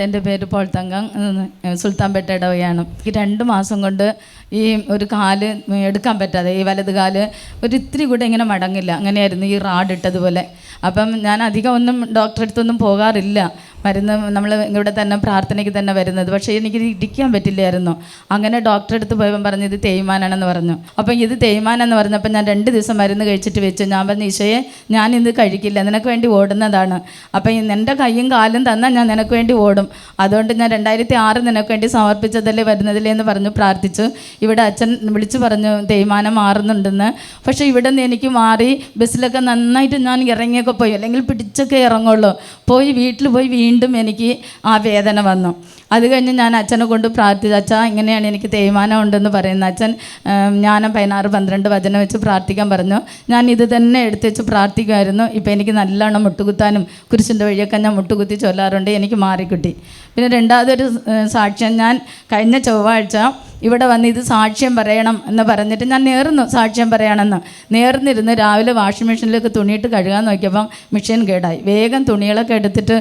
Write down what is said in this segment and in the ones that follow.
എൻ്റെ പേര് പോൾ തങ്കം, സുൽത്താൻപേട്ട ഇടവകയാണ്. ഈ 2 മാസം കൊണ്ട് ഈ ഒരു കാല് എടുക്കാൻ പറ്റാതെ, ഈ വലത് കാല് ഇത്തിരി കൂടെ ഇങ്ങനെ മടങ്ങില്ല. അങ്ങനെയായിരുന്നു ഈ റാഡ് ഇട്ടതുപോലെ. അപ്പം ഞാൻ അധികം ഒന്നും ഡോക്ടറെ അടുത്തൊന്നും പോകാറില്ല. മരുന്ന് നമ്മൾ ഇവിടെ തന്നെ പ്രാർത്ഥനയ്ക്ക് തന്നെ വരുന്നത്. പക്ഷേ എനിക്കിത് ഇരിക്കാൻ പറ്റില്ലായിരുന്നു. അങ്ങനെ ഡോക്ടറെ അടുത്ത് പോയപ്പോൾ പറഞ്ഞു ഇത് തേയ്മാനാണെന്ന് പറഞ്ഞു. അപ്പം ഇത് തേയ്മാനെന്ന് പറഞ്ഞപ്പോൾ ഞാൻ 2 ദിവസം മരുന്ന് കഴിച്ചിട്ട് വെച്ചു. ഞാൻ പറഞ്ഞു, ഈശോയെ ഞാനിത് കഴിക്കില്ല, നിനക്ക് വേണ്ടി ഓടുന്നതാണ്. അപ്പം എൻ്റെ കൈയും കാലും തന്നാൽ ഞാൻ നിനക്ക് വേണ്ടി ഓടും. അതുകൊണ്ട് ഞാൻ 2006 നിനക്ക് വേണ്ടി സമർപ്പിച്ചതല്ലേ വരുന്നതില്ലേ എന്ന് പറഞ്ഞു പ്രാർത്ഥിച്ചു. ഇവിടെ അച്ഛൻ വിളിച്ചു പറഞ്ഞു തേയ്മാനം മാറുന്നുണ്ടെന്ന്. പക്ഷേ ഇവിടെ നിന്ന് എനിക്ക് മാറി ബസ്സിലൊക്കെ നന്നായിട്ട് ഞാൻ ഇറങ്ങിയൊക്കെ പോയി, അല്ലെങ്കിൽ പിടിച്ചൊക്കെ ഇറങ്ങുള്ളൂ. വീട്ടിൽ പോയി വീണ്ടും എനിക്ക് ആ വേദന വന്നു. അത് കഴിഞ്ഞ് ഞാൻ അച്ഛനെ കൊണ്ട് പ്രാർത്ഥിച്ചു. അച്ഛാ ഇങ്ങനെയാണ് എനിക്ക് തേയ്മാനം ഉണ്ടെന്ന് പറയുന്നത്. അച്ഛൻ ജ്ഞാനം 16-12 വചനം വെച്ച് പ്രാർത്ഥിക്കാൻ പറഞ്ഞു. ഞാൻ ഇത് തന്നെ എടുത്ത് വെച്ച് പ്രാർത്ഥിക്കുമായിരുന്നു. ഇപ്പം എനിക്ക് നല്ലോണം മുട്ടുകുത്താനും കുരിശിൻ്റെ വഴിയൊക്കെ ഞാൻ മുട്ടുകുത്തി ചൊല്ലാറുണ്ട്. എനിക്ക് മാറിക്കിട്ടി. പിന്നെ രണ്ടാമതൊരു സാക്ഷ്യം, ഞാൻ കഴിഞ്ഞ ചൊവ്വാഴ്ച ഇവിടെ വന്ന് ഇത് സാക്ഷ്യം പറയണം എന്ന് പറഞ്ഞിട്ട് ഞാൻ നേർന്നു സാക്ഷ്യം പറയണമെന്ന് നേർന്നിരുന്ന് രാവിലെ വാഷിംഗ് മെഷീനിലേക്ക് തുണിയിട്ട് കഴുകാൻ നോക്കിയപ്പം മെഷീൻ കേടായി. വേഗം തുണികളൊക്കെ എടുത്തിട്ട്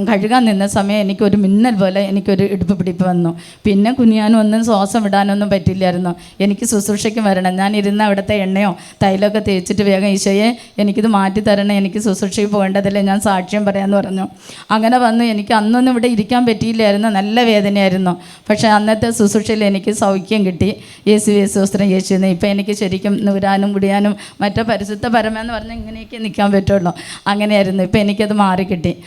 കഴുകാൻ നിന്ന സമയം എനിക്കൊരു മിന്നൽ പോലെ എനിക്കൊരു ഇടുപ്പ് പിടിപ്പ് വന്നു. പിന്നെ കുനിയാനും ഒന്നും ശ്വാസം വിടാനൊന്നും പറ്റില്ലായിരുന്നു. എനിക്ക് ശുശ്രൂഷയ്ക്ക് വരണം. ഞാൻ ഇരുന്ന് അവിടുത്തെ എണ്ണയോ തൈലൊക്കെ തേച്ചിട്ട് വേഗം ഈശോയെ എനിക്കിത് മാറ്റി തരണം, എനിക്ക് ശുശ്രൂഷയ്ക്ക് പോകേണ്ടതല്ലേ, ഞാൻ സാക്ഷ്യം പറയാമെന്ന് പറഞ്ഞു. അങ്ങനെ വന്നു. എനിക്ക് അന്നൊന്നും ഇവിടെ ഇരിക്കാൻ പറ്റിയില്ലായിരുന്നു, നല്ല വേദനയായിരുന്നു. പക്ഷേ അന്നത്തെ ശുശ്രൂഷയിൽ എനിക്ക് സൗഖ്യം കിട്ടി. യേശുവേ സ്തോത്രം യേശുവേ. ഇപ്പം എനിക്ക് ശരിക്കും നൂരാനും കുടിയാനും മറ്റേ പരിശുദ്ധ പരമെന്ന് പറഞ്ഞാൽ ഇങ്ങനെയൊക്കെ നിൽക്കാൻ പറ്റുള്ളൂ. അങ്ങനെയായിരുന്നു. ഇപ്പം എനിക്കത് മാറിക്കിട്ടി.